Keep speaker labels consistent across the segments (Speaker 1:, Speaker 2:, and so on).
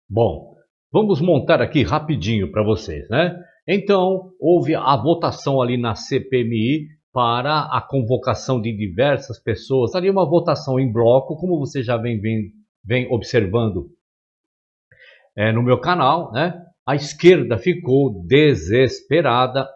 Speaker 1: Bom, vamos montar aqui rapidinho para vocês, né? Então, houve a votação ali na CPMI para a convocação de diversas pessoas. Ali uma votação em bloco, como você já vem observando no meu canal, né? A esquerda ficou desesperada,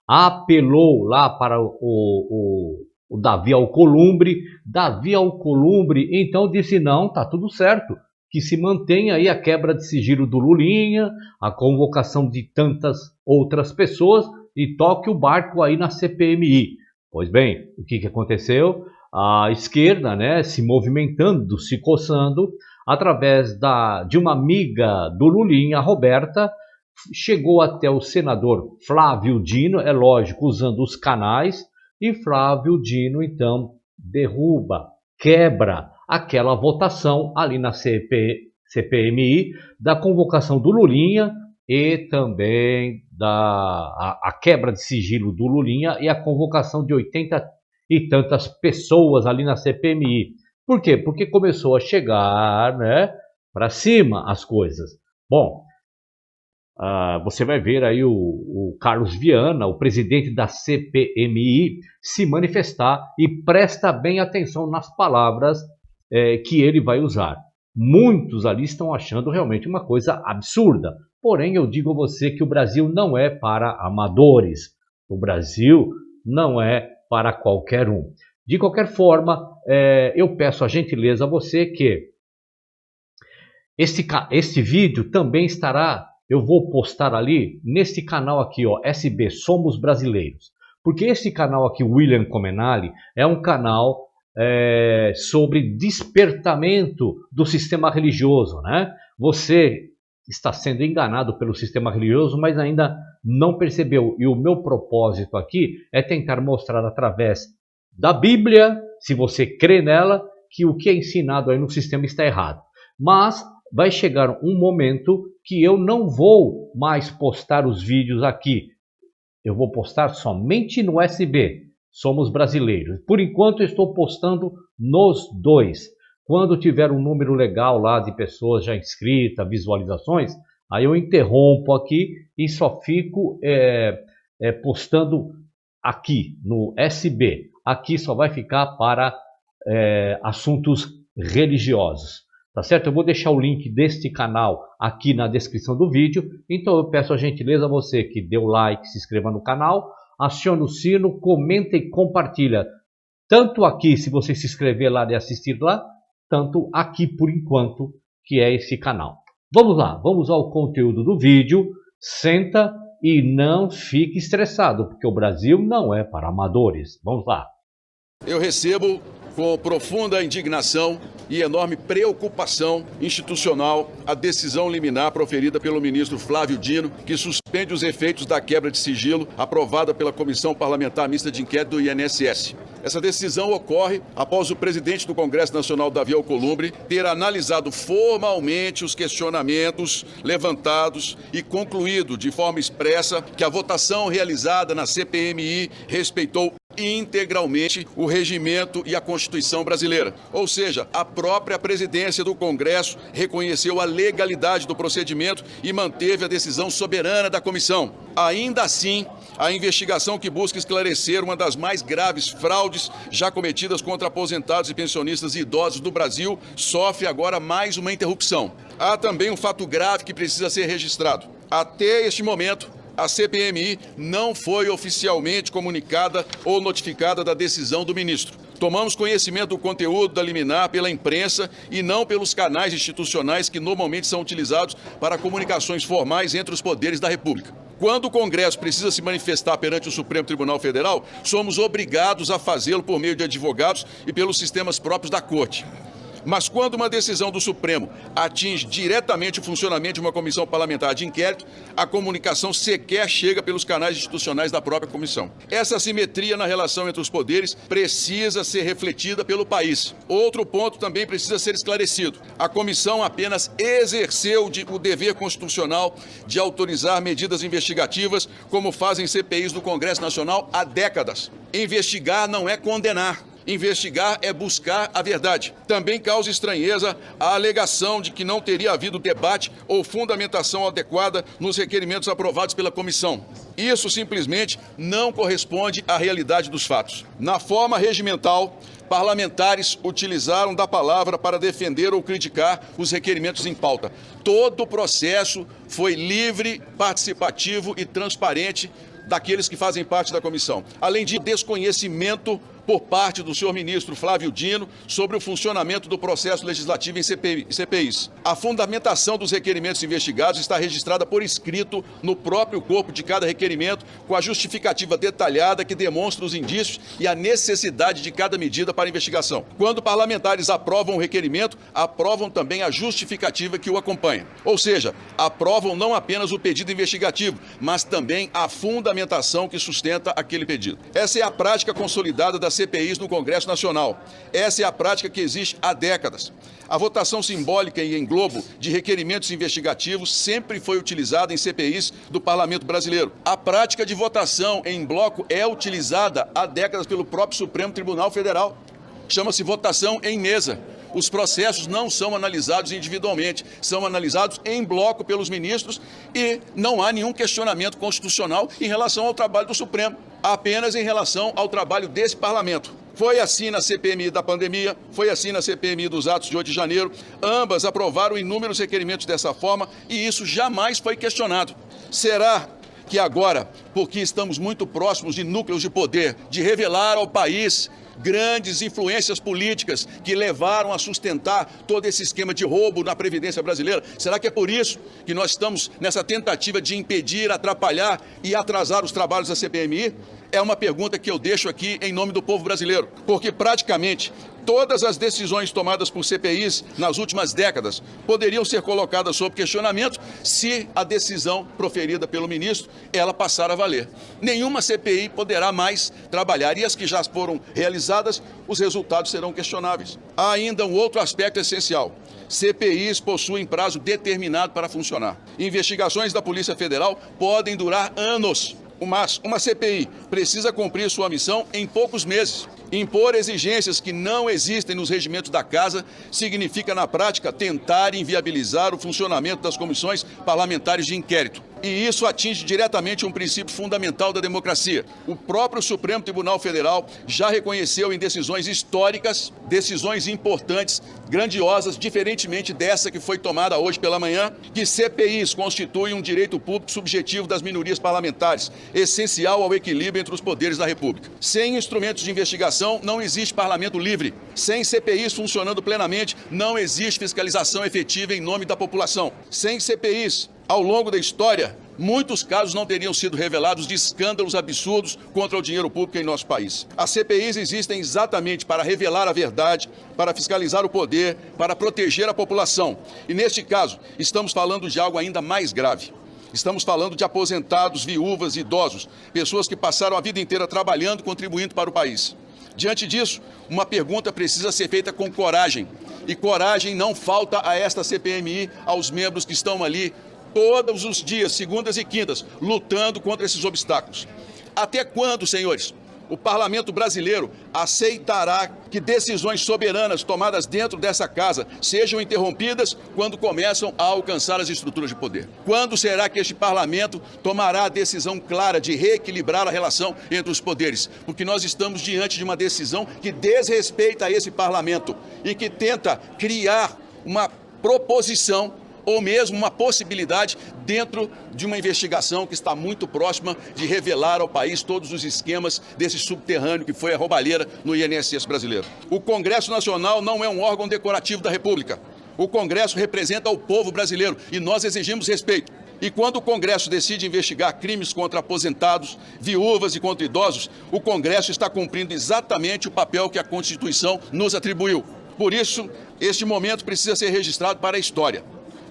Speaker 1: apelou lá para o Davi Alcolumbre. Davi Alcolumbre, então, disse: não, tá tudo certo, que se mantenha aí a quebra de sigilo do Lulinha, a convocação de tantas outras pessoas e toque o barco aí na CPMI. Pois bem, o que aconteceu? A esquerda, né, se movimentando, se coçando, através de uma amiga do Lulinha, a Roberta, chegou até o senador Flávio Dino, é lógico, usando os canais, e Flávio Dino, então, derruba, quebra aquela votação ali na CPMI da convocação do Lulinha e também a quebra de sigilo do Lulinha e a convocação de 80 e tantas pessoas ali na CPMI. Por quê? Porque começou a chegar, né, para cima as coisas. Bom, você vai ver aí o Carlos Viana, o presidente da CPMI, se manifestar e presta bem atenção nas palavras que ele vai usar. Muitos ali estão achando realmente uma coisa absurda. Porém, eu digo a você que o Brasil não é para amadores. O Brasil não é para qualquer um. De qualquer forma, eu peço a gentileza a você que este vídeo também estará, eu vou postar ali neste canal aqui, ó, SB Somos Brasileiros. Porque esse canal aqui, William Comenali, é um canal sobre despertamento do sistema religioso, né? Você está sendo enganado pelo sistema religioso, mas ainda não percebeu. E o meu propósito aqui é tentar mostrar através da Bíblia, se você crê nela, que o que é ensinado aí no sistema está errado. Mas vai chegar um momento que eu não vou mais postar os vídeos aqui. Eu vou postar somente no SB, Somos Brasileiros. Por enquanto eu estou postando nos dois. Quando tiver um número legal lá de pessoas já inscritas, visualizações, aí eu interrompo aqui e só fico postando aqui no SB. Aqui só vai ficar para assuntos religiosos. Tá certo? Eu vou deixar o link deste canal aqui na descrição do vídeo. Então eu peço a gentileza a você que dê o like, se inscreva no canal, acione o sino, comenta e compartilha. Tanto aqui, se você se inscrever lá e assistir lá, tanto aqui por enquanto, que é esse canal. Vamos lá, vamos ao conteúdo do vídeo. Senta e não fique estressado, porque o Brasil não é para amadores. Vamos lá.
Speaker 2: Eu recebo com profunda indignação e enorme preocupação institucional a decisão liminar proferida pelo ministro Flávio Dino, que suspende os efeitos da quebra de sigilo aprovada pela Comissão Parlamentar Mista de Inquérito do INSS. Essa decisão ocorre após o presidente do Congresso Nacional, Davi Alcolumbre, ter analisado formalmente os questionamentos levantados e concluído de forma expressa que a votação realizada na CPMI respeitou integralmente o regimento e a Constituição brasileira. Ou seja, a própria presidência do Congresso reconheceu a legalidade do procedimento e manteve a decisão soberana da comissão. Ainda assim, a investigação que busca esclarecer uma das mais graves fraudes já cometidas contra aposentados e pensionistas e idosos do Brasil sofre agora mais uma interrupção. Há também um fato grave que precisa ser registrado. Até este momento, a CPMI não foi oficialmente comunicada ou notificada da decisão do ministro. Tomamos conhecimento do conteúdo da liminar pela imprensa e não pelos canais institucionais que normalmente são utilizados para comunicações formais entre os poderes da República. Quando o Congresso precisa se manifestar perante o Supremo Tribunal Federal, somos obrigados a fazê-lo por meio de advogados e pelos sistemas próprios da Corte. Mas quando uma decisão do Supremo atinge diretamente o funcionamento de uma comissão parlamentar de inquérito, a comunicação sequer chega pelos canais institucionais da própria comissão. Essa assimetria na relação entre os poderes precisa ser refletida pelo país. Outro ponto também precisa ser esclarecido. A comissão apenas exerceu o dever constitucional de autorizar medidas investigativas, como fazem CPIs do Congresso Nacional há décadas. Investigar não é condenar. Investigar é buscar a verdade. Também causa estranheza a alegação de que não teria havido debate ou fundamentação adequada nos requerimentos aprovados pela comissão. Isso simplesmente não corresponde à realidade dos fatos. Na forma regimental, parlamentares utilizaram da palavra para defender ou criticar os requerimentos em pauta. Todo o processo foi livre, participativo e transparente daqueles que fazem parte da comissão. Além de desconhecimento por parte do senhor ministro Flávio Dino sobre o funcionamento do processo legislativo em CPIs. A fundamentação dos requerimentos investigados está registrada por escrito no próprio corpo de cada requerimento, com a justificativa detalhada que demonstra os indícios e a necessidade de cada medida para a investigação. Quando parlamentares aprovam o requerimento, aprovam também a justificativa que o acompanha. Ou seja, aprovam não apenas o pedido investigativo, mas também a fundamentação que sustenta aquele pedido. Essa é a prática consolidada das CPIs no Congresso Nacional. Essa é a prática que existe há décadas. A votação simbólica e em globo de requerimentos investigativos sempre foi utilizada em CPIs do Parlamento Brasileiro. A prática de votação em bloco é utilizada há décadas pelo próprio Supremo Tribunal Federal. Chama-se votação em mesa. Os processos não são analisados individualmente, são analisados em bloco pelos ministros e não há nenhum questionamento constitucional em relação ao trabalho do Supremo, apenas em relação ao trabalho desse parlamento. Foi assim na CPMI da pandemia, foi assim na CPMI dos atos de 8 de janeiro. Ambas aprovaram inúmeros requerimentos dessa forma e isso jamais foi questionado. Será que agora, porque estamos muito próximos de núcleos de poder, de revelar ao país grandes influências políticas que levaram a sustentar todo esse esquema de roubo na Previdência brasileira? Será que é por isso que nós estamos nessa tentativa de impedir, atrapalhar e atrasar os trabalhos da CPMI? É uma pergunta que eu deixo aqui em nome do povo brasileiro, porque praticamente todas as decisões tomadas por CPIs nas últimas décadas poderiam ser colocadas sob questionamento se a decisão proferida pelo ministro ela passar a valer. Nenhuma CPI poderá mais trabalhar e as que já foram realizadas, os resultados serão questionáveis. Há ainda um outro aspecto essencial. CPIs possuem prazo determinado para funcionar. Investigações da Polícia Federal podem durar anos. Mas uma CPI precisa cumprir sua missão em poucos meses. Impor exigências que não existem nos regimentos da Casa significa, na prática, tentar inviabilizar o funcionamento das comissões parlamentares de inquérito. E isso atinge diretamente um princípio fundamental da democracia. O próprio Supremo Tribunal Federal já reconheceu em decisões históricas, decisões importantes, grandiosas, diferentemente dessa que foi tomada hoje pela manhã, que CPIs constituem um direito público subjetivo das minorias parlamentares, essencial ao equilíbrio entre os poderes da República. Sem instrumentos de investigação, não existe parlamento livre. Sem CPIs funcionando plenamente, não existe fiscalização efetiva em nome da população. Sem CPIs, ao longo da história, muitos casos não teriam sido revelados de escândalos absurdos contra o dinheiro público em nosso país. As CPIs existem exatamente para revelar a verdade, para fiscalizar o poder, para proteger a população. E neste caso, estamos falando de algo ainda mais grave. Estamos falando de aposentados, viúvas, idosos, pessoas que passaram a vida inteira trabalhando, contribuindo para o país. Diante disso, uma pergunta precisa ser feita com coragem. E coragem não falta a esta CPMI, aos membros que estão ali todos os dias, segundas e quintas, lutando contra esses obstáculos. Até quando, senhores, o parlamento brasileiro aceitará que decisões soberanas tomadas dentro dessa casa sejam interrompidas quando começam a alcançar as estruturas de poder? Quando será que este parlamento tomará a decisão clara de reequilibrar a relação entre os poderes? Porque nós estamos diante de uma decisão que desrespeita esse parlamento e que tenta criar uma proposição ou mesmo uma possibilidade dentro de uma investigação que está muito próxima de revelar ao país todos os esquemas desse subterrâneo que foi a roubalheira no INSS brasileiro. O Congresso Nacional não é um órgão decorativo da República. O Congresso representa o povo brasileiro e nós exigimos respeito. E quando o Congresso decide investigar crimes contra aposentados, viúvas e contra idosos, o Congresso está cumprindo exatamente o papel que a Constituição nos atribuiu. Por isso, este momento precisa ser registrado para a história.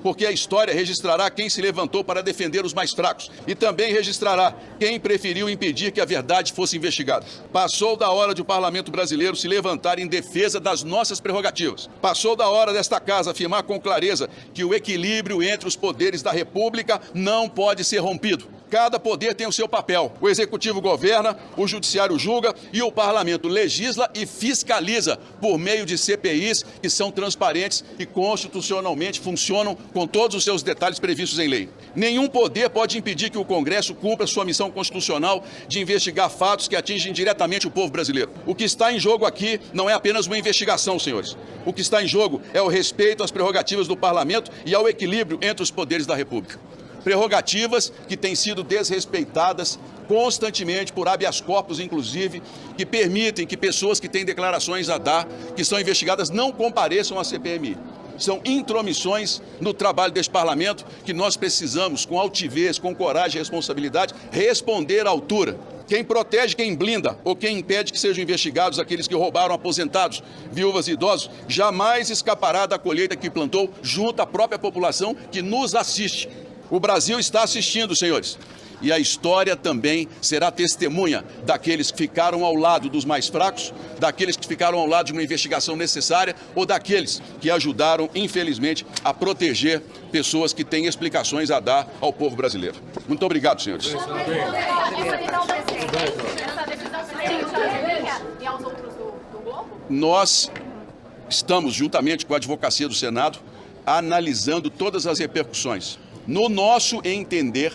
Speaker 2: Porque a história registrará quem se levantou para defender os mais fracos e também registrará quem preferiu impedir que a verdade fosse investigada. Passou da hora de o parlamento brasileiro se levantar em defesa das nossas prerrogativas. Passou da hora desta casa afirmar com clareza que o equilíbrio entre os poderes da República não pode ser rompido. Cada poder tem o seu papel. O executivo governa, o judiciário julga e o parlamento legisla e fiscaliza por meio de CPIs que são transparentes e constitucionalmente funcionam com todos os seus detalhes previstos em lei. Nenhum poder pode impedir que o Congresso cumpra sua missão constitucional de investigar fatos que atingem diretamente o povo brasileiro. O que está em jogo aqui não é apenas uma investigação, senhores. O que está em jogo é o respeito às prerrogativas do parlamento e ao equilíbrio entre os poderes da República. Prerrogativas que têm sido desrespeitadas constantemente por habeas corpus, inclusive, que permitem que pessoas que têm declarações a dar, que são investigadas, não compareçam à CPMI. São intromissões no trabalho deste parlamento que nós precisamos, com altivez, com coragem e responsabilidade, responder à altura. Quem protege, quem blinda ou quem impede que sejam investigados aqueles que roubaram aposentados, viúvas e idosos, jamais escapará da colheita que plantou junto à própria população que nos assiste. O Brasil está assistindo, senhores, e a história também será testemunha daqueles que ficaram ao lado dos mais fracos, daqueles que ficaram ao lado de uma investigação necessária ou daqueles que ajudaram, infelizmente, a proteger pessoas que têm explicações a dar ao povo brasileiro. Muito obrigado, senhores. Nós estamos, juntamente com a Advocacia do Senado, analisando todas as repercussões. No nosso entender,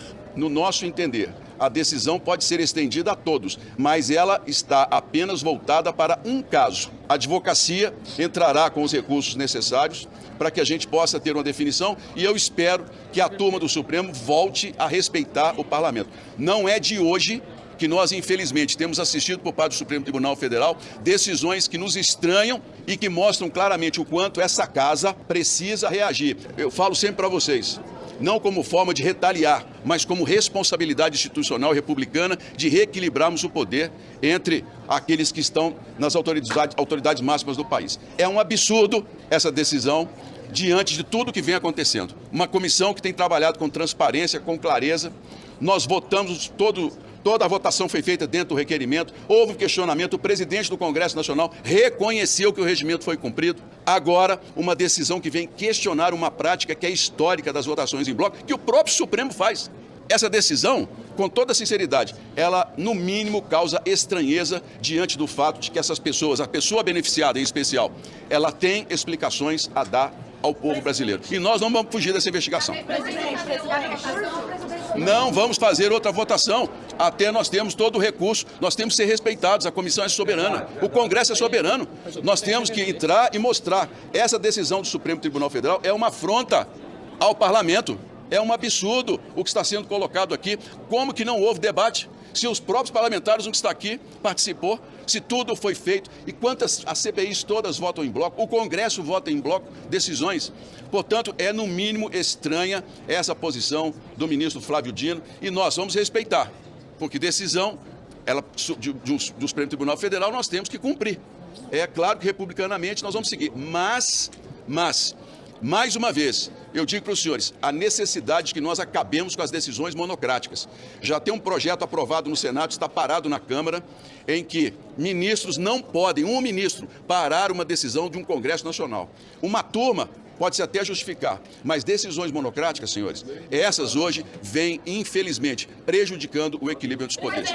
Speaker 2: a decisão pode ser estendida a todos, mas ela está apenas voltada para um caso. A advocacia entrará com os recursos necessários para que a gente possa ter uma definição e eu espero que a turma do Supremo volte a respeitar o parlamento. Não é de hoje que nós, infelizmente, temos assistido por parte do Supremo Tribunal Federal decisões que nos estranham e que mostram claramente o quanto essa casa precisa reagir. Eu falo sempre para vocês, não como forma de retaliar, mas como responsabilidade institucional republicana de reequilibrarmos o poder entre aqueles que estão nas autoridades máximas do país. É um absurdo essa decisão diante de tudo que vem acontecendo. Uma comissão que tem trabalhado com transparência, com clareza. Nós votamos toda a votação foi feita dentro do requerimento, houve um questionamento, o presidente do Congresso Nacional reconheceu que o regimento foi cumprido. Agora, uma decisão que vem questionar uma prática que é histórica das votações em bloco, que o próprio Supremo faz. Essa decisão, com toda sinceridade, ela, no mínimo, causa estranheza diante do fato de que essas pessoas, a pessoa beneficiada em especial, ela tem explicações a dar ao povo brasileiro. E nós não vamos fugir dessa investigação. Não vamos fazer outra votação até nós termos todo o recurso. Nós temos que ser respeitados, a comissão é soberana, o Congresso é soberano. Nós temos que entrar e mostrar. Essa decisão do Supremo Tribunal Federal é uma afronta ao parlamento. É um absurdo o que está sendo colocado aqui. Como que não houve debate? Se os próprios parlamentares, um que está aqui, participou, se tudo foi feito, e quantas as CPIs todas votam em bloco, o Congresso vota em bloco decisões. Portanto, é no mínimo estranha essa posição do ministro Flávio Dino, e nós vamos respeitar, porque decisão do Supremo Tribunal Federal nós temos que cumprir. É claro que republicanamente nós vamos seguir, mas, mais uma vez, eu digo para os senhores, a necessidade de que nós acabemos com as decisões monocráticas. Já tem um projeto aprovado no Senado, está parado na Câmara, em que ministros não podem, um ministro, parar uma decisão de um Congresso Nacional. Uma turma pode-se até justificar, mas decisões monocráticas, senhores, essas hoje vêm, infelizmente, prejudicando o equilíbrio entre os poderes.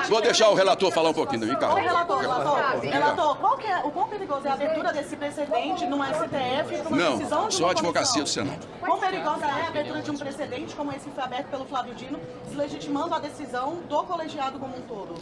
Speaker 2: Vou deixar o relator falar um pouquinho.
Speaker 3: Relator, o quão perigoso é a abertura desse precedente no STF para uma decisão de
Speaker 2: só a advocacia do Senado.
Speaker 3: Quão perigosa é a abertura de um precedente como esse que foi aberto pelo Flávio Dino, deslegitimando a decisão do colegiado como um todo?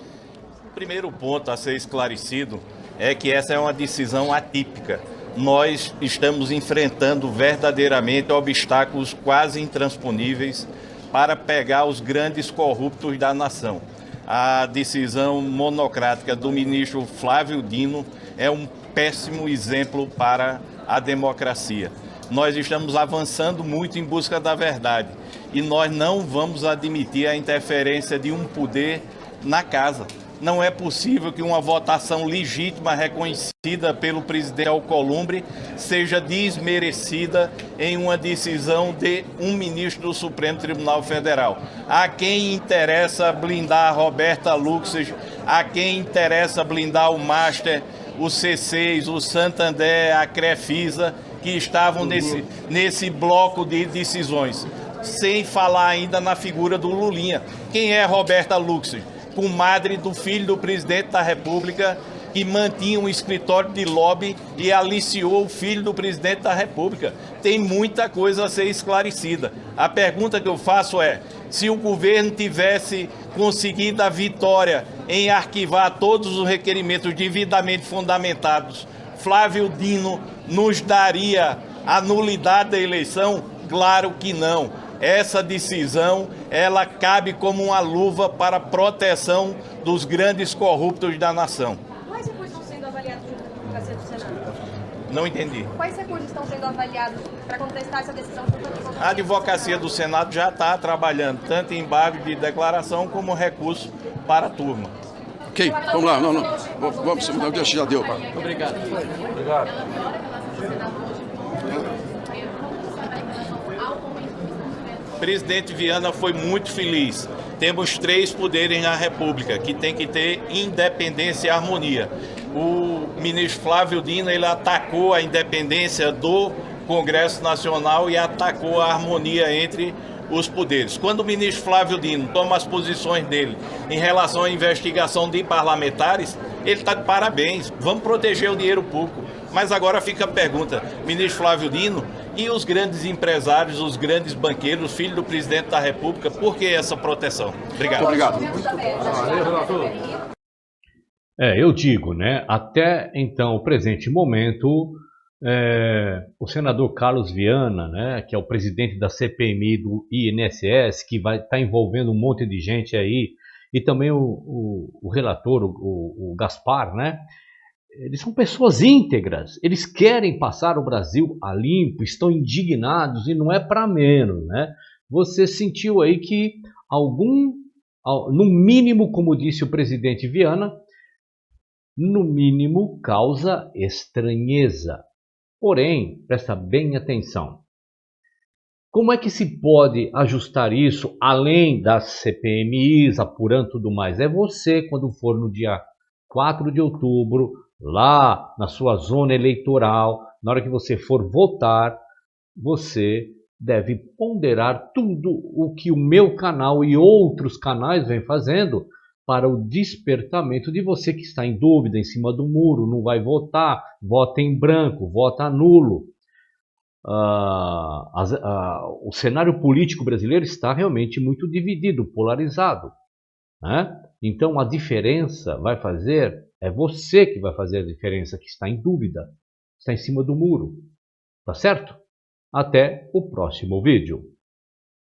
Speaker 4: O primeiro ponto a ser esclarecido é que essa é uma decisão atípica. Nós estamos enfrentando verdadeiramente obstáculos quase intransponíveis para pegar os grandes corruptos da nação. A decisão monocrática do ministro Flávio Dino é um péssimo exemplo para a democracia. Nós estamos avançando muito em busca da verdade e nós não vamos admitir a interferência de um poder na casa. Não é possível que uma votação legítima reconhecida pelo presidente Alcolumbre seja desmerecida em uma decisão de um ministro do Supremo Tribunal Federal. A quem interessa blindar a Roberta Luxes, a quem interessa blindar o Master, o C6, o Santander, a Crefisa, que estavam nesse bloco de decisões. sem falar ainda na figura do Lulinha. Quem é Roberta Luxemburgo? Comadre do filho do presidente da República, que mantinha um escritório de lobby e aliciou o filho do presidente da República. Tem muita coisa a ser esclarecida. A pergunta que eu faço é, se o governo tivesse conseguido a vitória em arquivar todos os requerimentos devidamente fundamentados, Flávio Dino nos daria a nulidade da eleição? Claro que não. Essa decisão, ela cabe como uma luva para a proteção dos grandes corruptos da nação.
Speaker 5: Quais recursos estão sendo avaliados junto com a advocacia do Senado?
Speaker 4: Não entendi.
Speaker 5: Quais recursos estão sendo avaliados para contestar essa decisão junto com a advocacia do Senado?
Speaker 4: A advocacia do Senado já está trabalhando, tanto em embargo de declaração como recurso para a turma.
Speaker 2: Ok, vamos lá, vamos, deixa, já deu.
Speaker 4: Obrigado. O presidente Viana foi muito feliz. Temos 3 poderes na República, que tem que ter independência e harmonia. O ministro Flávio Dino, ele atacou a independência do Congresso Nacional e atacou a harmonia entre os poderes. Quando o ministro Flávio Dino toma as posições dele em relação à investigação de parlamentares, ele está de parabéns. Vamos proteger o dinheiro público. Mas agora fica a pergunta, ministro Flávio Dino, e os grandes empresários, os grandes banqueiros, filho do presidente da República, por que essa proteção? Obrigado.
Speaker 2: Muito obrigado.
Speaker 1: Eu digo, né, até então, o presente momento, o senador Carlos Viana, né, que é o presidente da CPMI do INSS, que vai estar envolvendo um monte de gente aí, e também o relator, o Gaspar, né, eles são pessoas íntegras, eles querem passar o Brasil a limpo, estão indignados e não é para menos, né? Você sentiu aí que no mínimo, como disse o presidente Viana, no mínimo causa estranheza. Porém, presta bem atenção. Como é que se pode ajustar isso além das CPMIs, apurando tudo mais? É você, quando for no dia 4 de outubro, lá na sua zona eleitoral, na hora que você for votar, você deve ponderar tudo o que o meu canal e outros canais vêm fazendo para o despertamento de você que está em dúvida, em cima do muro, não vai votar, vota em branco, vota nulo. O cenário político brasileiro está realmente muito dividido, polarizado, né? Então a diferença é você que vai fazer a diferença, que está em dúvida, está em cima do muro, tá certo? Até o próximo vídeo.